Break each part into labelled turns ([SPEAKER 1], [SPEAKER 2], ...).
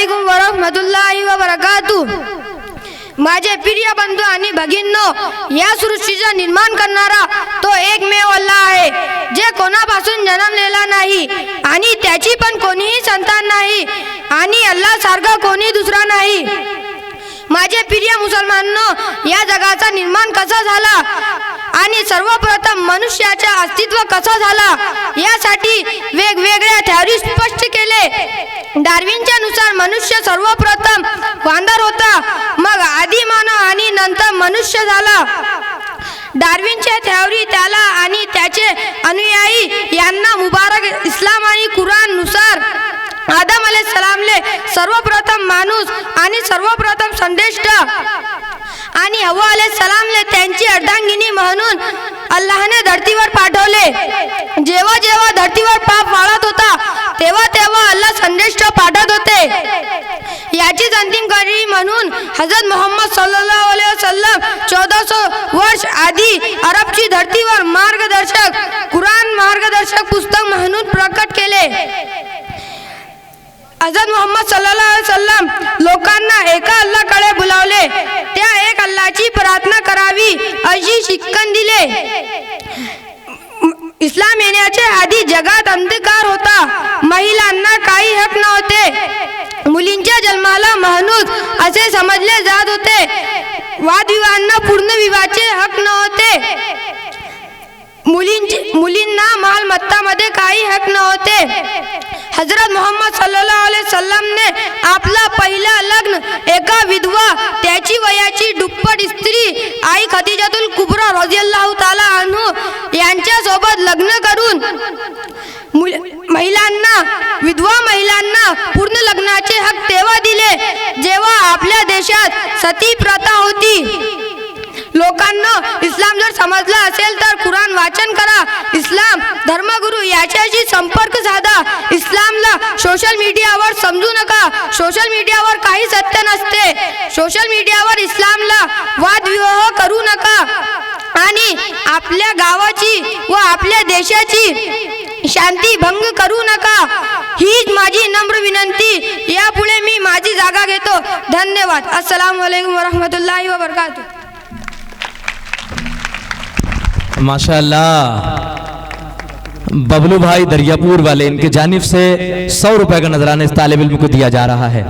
[SPEAKER 1] वरहमतुल्लाहि वबरकातुह। माझे प्रिय बंधू आणि भगिनींनो, या सृष्टीचे निर्माण करणारा तो एकमेव अल्लाह आहे, जे कोणापासून जन्मलेला नाही आणि त्याची पण कोणीही संतान नाही आणि अल्लाह सारखा कोणी दुसरा नाही। माझे प्रिय मुसलमानांनो, या जगाचा निर्माण कसा झाला आणि सर्वप्रथम मनुष्याचे अस्तित्व कसं झाला यासाठी वेगवेगळ्या थेअरी स्पष्ट केले। डार्विनच्या नुसार मनुष्य सर्वप्रथम वानर होता, मग आदिमानव आणि नंतर मनुष्य झाला। डार्विनच्या थेअरी त्याला आणि त्याचे अनुयायी यांना मुबारक इस्लाम आणि कुराण नुसार आदम अलैहिस्सलामले सर्वप्रथम माणूस आणि सर्वप्रथम संदेष्ट आणि हव्वा अलैहिस्सलामले त्यांची अर्धांगिनी म्हणून अल्लाहने धरतीवर पाठवले। जेव्हा जेव्हा धरतीवर पाप वाढत होता तेव्हा तेव्हा अल्लाह संदेष्ट पाठवत होते। याचीच अंतिम कडी म्हणून हजरत मोहम्मद सल्लल्लाहु अलैहि वसल्लम 1400 वर्ष आधी अरबची धरतीवर मार्गदर्शक कुराण मार्गदर्शक पुस्तक म्हणून प्रकट केले। हजरत मोहम्मद सल्लल्लाहु अलैहि वसल्लम लोकांना एका अल्लाहकडे बुलावले, त्या एक अल्लाहची प्रार्थना करावी अशी शिकवण दिले। इस्लाम येण्याच्या आधी जगात अंधकार होता, महिलांना काही हक नव्हते, मुलींच्या जन्माला माणूस असे समजले जात होते, वादविवाहांना पूर्ण विवाहाचे हक नव्हते, मुलींना मालमत्तामध्ये काही हक नव्हते। हजरत मोहम्मद सल्लल्लाहु अलैहि वसल्लमने आपला पहिला लग्न एका विधवा त्याची वयाची दुप्पट स्त्री आई खदीजातुल कुबरा रज़ियल्लाहु ताला अन्हु यांच्या सोबत लग्न करून विधवा महिलांना पूर्ण लग्नाचे हक तेव्हा दिले जेव्हा आपल्या देशात सती प्रथा होती। लोकांना इस्लाम जर समजला असेल तर कुराण वाचन करा, इस्लाम धर्मगुरू याच्याशी संपर्क साधा। इस्लामला सोशल मीडियावर समजू नका, सोशल मीडियावर काही सत्य नसते, सोशल मीडियावर इस्लामला वादविवाह करू नका आणि आपल्या गावाची व आपल्या देशाची शांती भंग करू नका, हीच माझी नम्र विनंती। यापुढे मी माझी जागा घेतो। धन्यवाद। अस्सलामु अलैकुम वरहमतुल्लाहि वबरकातुह।
[SPEAKER 2] माशाअल्लाह, बबलू भाई दरियापुर वाले, इनके जानिब से 100 रुपए का नजराना इस तालिब इल्म को दिया जा रहा है।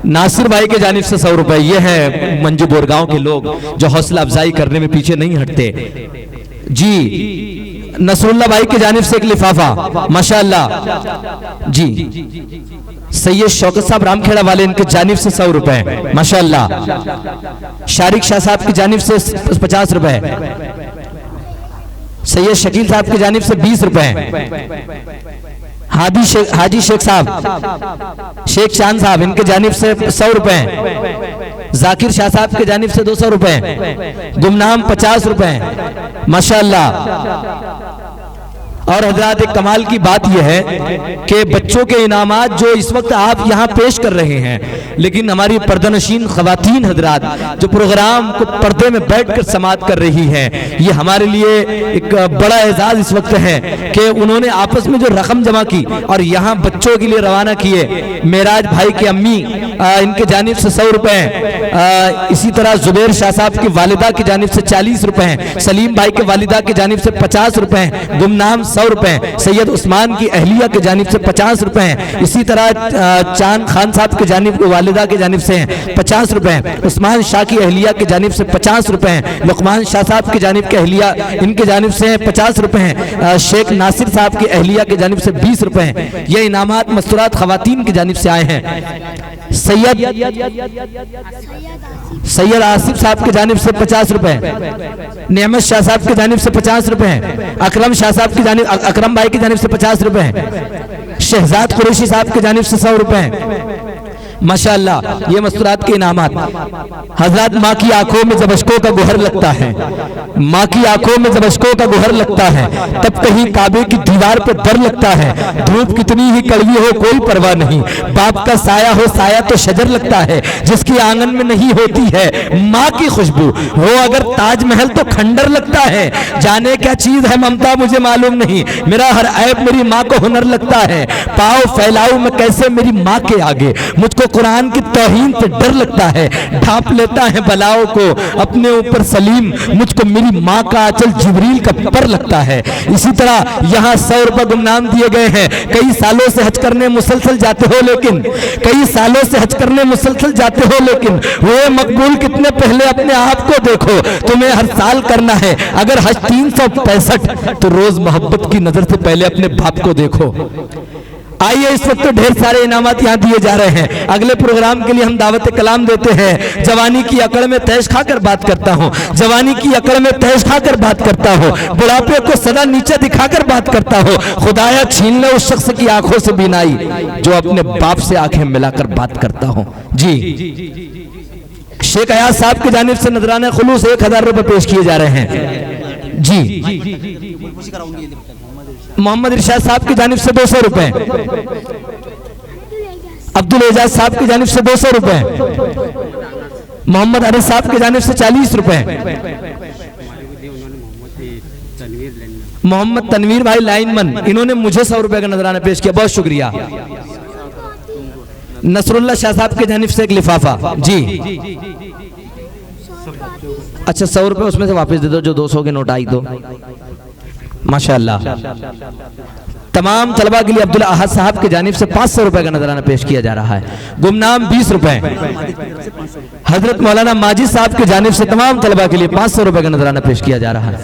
[SPEAKER 2] नासिर भाई के जानिब से 100 रुपए। ये है मंजू बोरगांव के लोग जो हौसला अफजाई करने में पीछे नहीं हटते जी। नसरुल्लाह भाई के जानिब से एक लिफाफा, माशाअल्लाह जी। सैयद शौकत साहब रामखेड़ा वाले, इनके जानिब से 100 रुपए, माशाअल्लाह। शारिक शाह साहब की जानिब से 50 रुपए। सैयद शकील साहब की जानिब से 20 रुपए। हाजी शेख साहब, शेख चांद साहब, इनके जानिब से 100 रुपए। जाकिर शाह साहब के जानिब से 200 रुपए। गुमनाम 50 रुपए, माशाअल्लाह। और हजरात, एक कमाल की बात यह है कि बच्चों के इनामात जो इस वक्त आप यहाँ पेश कर रहे हैं, लेकिन हमारी पर्दानशीन खवातीन हजरात जो प्रोग्राम को पर्दे में बैठकर समाअत कर रही हैं, ये हमारे लिए एक बड़ा एजाज इस वक्त है कि उन्होंने आपस में जो रकम जमा की और यहाँ बच्चों के लिए रवाना किए। मेराज भाई की अम्मी, इनके जानिब से 100 रुपए। इसी तरह जुबैर शाह साहब की वालिदा की जानिब से 40 रुपए। सलीम भाई के वालिदा की जानिब से 50 रुपए। गुमनाम 100 रुपए। सैयद उस्मान की अहलिया के जानिब से 50 रुपए। इसी तरह चांद खान साहब के जानिब वालिदा के जानिब से 50 रुपए। उस्मान शाह की अहलिया के जानिब से 50 रुपए। लुकमान शाह साहब की जानिब के अहलिया, इनके जानिब से 50 रुपए। शेख नासिर साहब की अहलिया के जानिब से 20 रुपए। ये इनामात मस्तूरात खवातीन की जानिब से आए हैं। सैयद आसिफ साहब के जानिब से 50 रुपए। नेमत शाह साहब की जानिब से 50 रुपए। अकरम शाह साहब की जानिब, अकरम भाई की जानिब से 50 रुपए। शहजाद कुरैशी साहब की जानिब से 100 रुपए। माशाअल्लाह, ये मस्तूरात के इनामात। हजरत, माँ की आंखों में जब अश्कों का गुहर लगता है, माँ की आंखों में जब अश्कों का गुहर लगता है, तब कहीं काबे की दीवार पे डर लगता है। धूप कितनी ही कड़वी हो कोई परवाह नहीं, बाप का साया हो साया तो शजर लगता है। जिसकी आंगन में नहीं होती है माँ की खुशबू, वो अगर ताजमहल तो खंडर लगता है। जाने क्या चीज है ममता मुझे मालूम नहीं, मेरा हर ऐब मेरी माँ को हुनर लगता है। पाँव फैलाऊं मैं कैसे मेरी माँ के आगे, मुझको कुरान की तौहीन से डर लगता है। ढांप लेता है बलाओं को अपने ऊपर सलीम, मुझको मेरी माँ का आंचल जिब्रील का पर लगता है। इसी तरह यहाँ 100 रुपए गुमनाम दिए गए हैं। कई सालों से हज करने मुसलसल जाते हो, लेकिन कई सालों से हज करने मुसलसल जाते हो, लेकिन वो मकबूल कितने पहले अपने आप को देखो। तुम्हें हर साल करना है अगर हज 365, तो रोज मोहब्बत की नजर से पहले अपने बाप को देखो। आइए, इस वक्त तो ढेर सारे इनामात यहाँ दिए जा रहे हैं। अगले प्रोग्राम के लिए हम दावत कलाम देते हैं। जवानी की अकड़ में तैश खाकर बात करता हूँ, जवानी की अकड़ में तैश खाकर बात करता हूँ, बुढ़ापे को सदा नीचे दिखाकर बात करता हूँ। खुदाया छीन ले उस शख्स की आंखों से बीनाई जो अपने बाप से आंखें मिलाकर बात करता हूँ। जी, शेख अयाज साहब की जानिब से नजराना खुलूस 1000 रुपए पेश किए जा रहे हैं। जी, मोहम्मद इरशाद साहब की जानिब से 200 रुपए, अब्दुल एजाज साहब की जानिब से 200 रुपए, मोहम्मद अनस साहब की जानिब से 40 रुपए, मोहम्मद तनवीर भाई लाइनमन, इन्होंने मुझे 100 रुपए का नजराना पेश किया, बहुत शुक्रिया। नसरुल्लाह शाह साहब की जानिब से एक लिफाफा। जी, अच्छा 100 रुपए उसमें से वापस दे दो, जो 200 के नोट आई तो। माशाअल्लाह, तमाम तलबा के लिए अब्दुल अहद साहब की जानिब से 500 रुपए का नजराना पेश किया जा रहा है। गुमनाम 20 रुपए। हजरत मौलाना माजिद साहब की जानिब से तमाम तलबा के लिए 500 रुपए का नजराना पेश किया जा रहा है।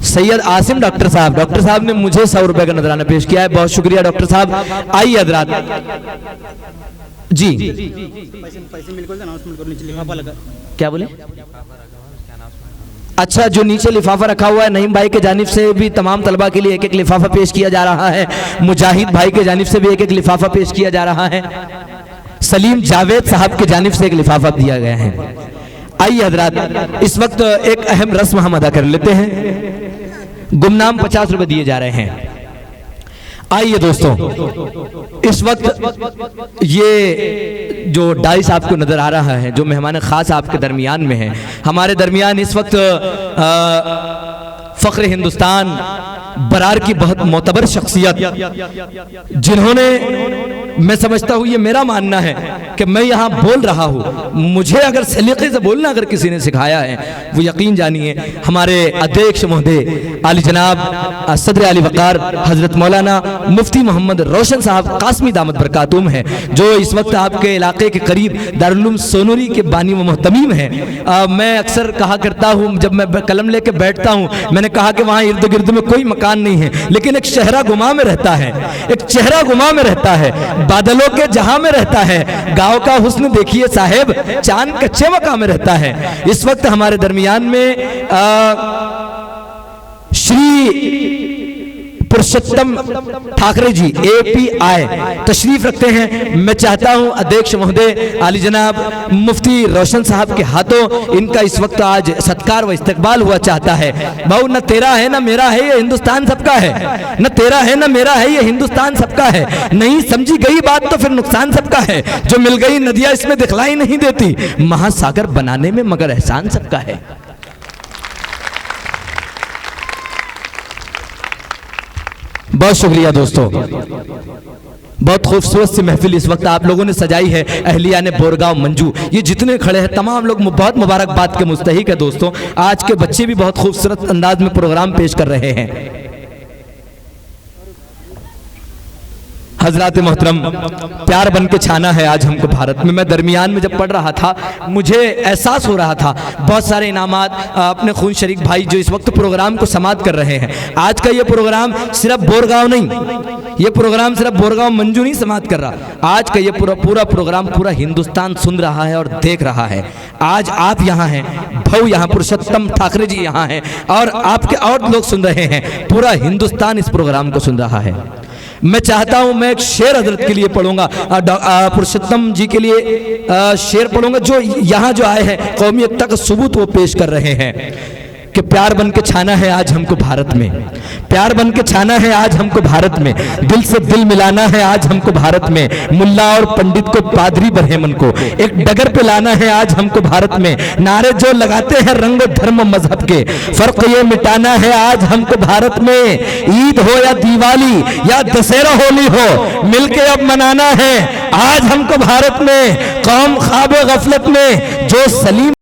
[SPEAKER 2] सैयद आसिम डॉक्टर साहब ने मुझे 100 रुपए का नजराना पेश किया है, बहुत शुक्रिया डॉक्टर साहब। आइए हजरात, जी क्या बोले? अच्छा, जो नीचे लिफाफा रखा हुआ है, नईम भाई के जानिब से भी तमाम तलबा के लिए एक एक लिफाफा पेश किया जा रहा है। मुजाहिद भाई के जानिब से भी एक एक लिफाफा पेश किया जा रहा है। सलीम जावेद साहब की जानिब से एक लिफाफा दिया गया है। आइए हजरात, इस वक्त एक अहम रस्म हम अदा कर लेते हैं। गुमनाम 50 रुपए दिए जा रहे हैं। आइए दोस्तों, इस वक्त ये जो डाइस आपको नजर आ रहा है, जो मेहमान खास आपके दरमियान में है, हमारे दरमियान इस वक्त फख्र हिंदुस्तान बरार की बहुत मोतबर शख्सियत, जिन्होंने, मैं समझता हूँ, ये मेरा मानना है कि मैं यहाँ बोल रहा हूँ, मुझे अगर सलीके से बोलना अगर किसी ने सिखाया है, वो यकीन जानिए हमारे अध्यक्ष महोदय आली जनाब सदर आली वकार हजरत मौलाना मुफ्ती मोहम्मद रोशन साहब कासमी दामत बरकातुम है, जो इस वक्त आपके इलाके के करीब दारुल उलूम सोनूरी के बानी व मोहतमीम है। मैं अक्सर कहा करता हूँ, जब मैं कलम लेके बैठता हूँ, मैंने कहा कि वहाँ इर्द गिर्द में कोई मकान नहीं है, लेकिन एक चेहरा गुमा में रहता है, एक चेहरा गुमा में रहता है, बादलों के जहां में रहता है। गांव का हुस्न देखिए साहेब, चांद कच्चे मकान में रहता है। इस वक्त हमारे दरमियान में श्री पुरुषोत्तम ठाकरे जी API तशरीफ रखते हैं। मैं चाहता हूं अध्यक्ष महोदय आली जनाब मुफ्ती रोशन साहब के हाथों इनका इस वक्त आज सत्कार व इस्तकबाल हुआ चाहता है। भाऊ, न तेरा है न मेरा है, ये हिंदुस्तान सबका है। न तेरा है न मेरा है, ये हिंदुस्तान सबका है। नहीं समझी गई बात तो फिर नुकसान सबका है। जो मिल गई नदियां इसमें दिखलाई नहीं देती, महासागर बनाने में मगर एहसान सबका है। बहुत शुक्रिया दोस्तों, बहुत खूबसूरत सी महफिल इस वक्त आप लोगों ने सजाई है। अहलिया ने बोरगांव मंजू, ये जितने खड़े हैं तमाम लोग बहुत मुबारकबाद के मुस्तहिक है दोस्तों। आज के बच्चे भी बहुत खूबसूरत अंदाज में प्रोग्राम पेश कर रहे हैं। हजरात मोहतरम, प्यार बन के छाना है आज हमको भारत में। मैं दरमियान में जब पढ़ रहा था, मुझे एहसास हो रहा था बहुत सारे इनामात अपने खून शरीक भाई जो इस वक्त प्रोग्राम को समाप्त कर रहे हैं। आज का ये प्रोग्राम सिर्फ बोरगांव नहीं, ये प्रोग्राम सिर्फ बोरगांव मंजू नहीं समाप्त कर रहा, आज का ये पूरा प्रोग्राम पूरा हिंदुस्तान सुन रहा है और देख रहा है। आज आप यहाँ हैं, भाऊ यहाँ पुरुषोत्तम ठाकरे जी यहाँ हैं, और आपके और लोग सुन रहे हैं। पूरा हिंदुस्तान इस प्रोग्राम को सुन रहा है। मैं चाहता हूं मैं एक शेर हजरत के लिए पढ़ूंगा, पुरुषोत्तम जी के लिए शेर पढ़ूंगा जो यहाँ जो आए हैं कौमियत का सबूत वो पेश कर रहे हैं कि प्यार बन के छाना है आज हमको भारत में, प्यार बन के छाना है आज हमको भारत में, दिल से दिल मिलाना है आज हमको भारत में, मुल्ला और पंडित को पादरी ब्राह्मण को एक डगर पे लाना है आज हमको भारत में, नारे जो लगाते हैं रंग धर्म मजहब के फर्क ये मिटाना है आज हमको भारत में, ईद हो या दिवाली या दशहरा होली हो मिलके अब मनाना है आज हमको भारत में, कौम ख्वाब गफलत में जो सलीम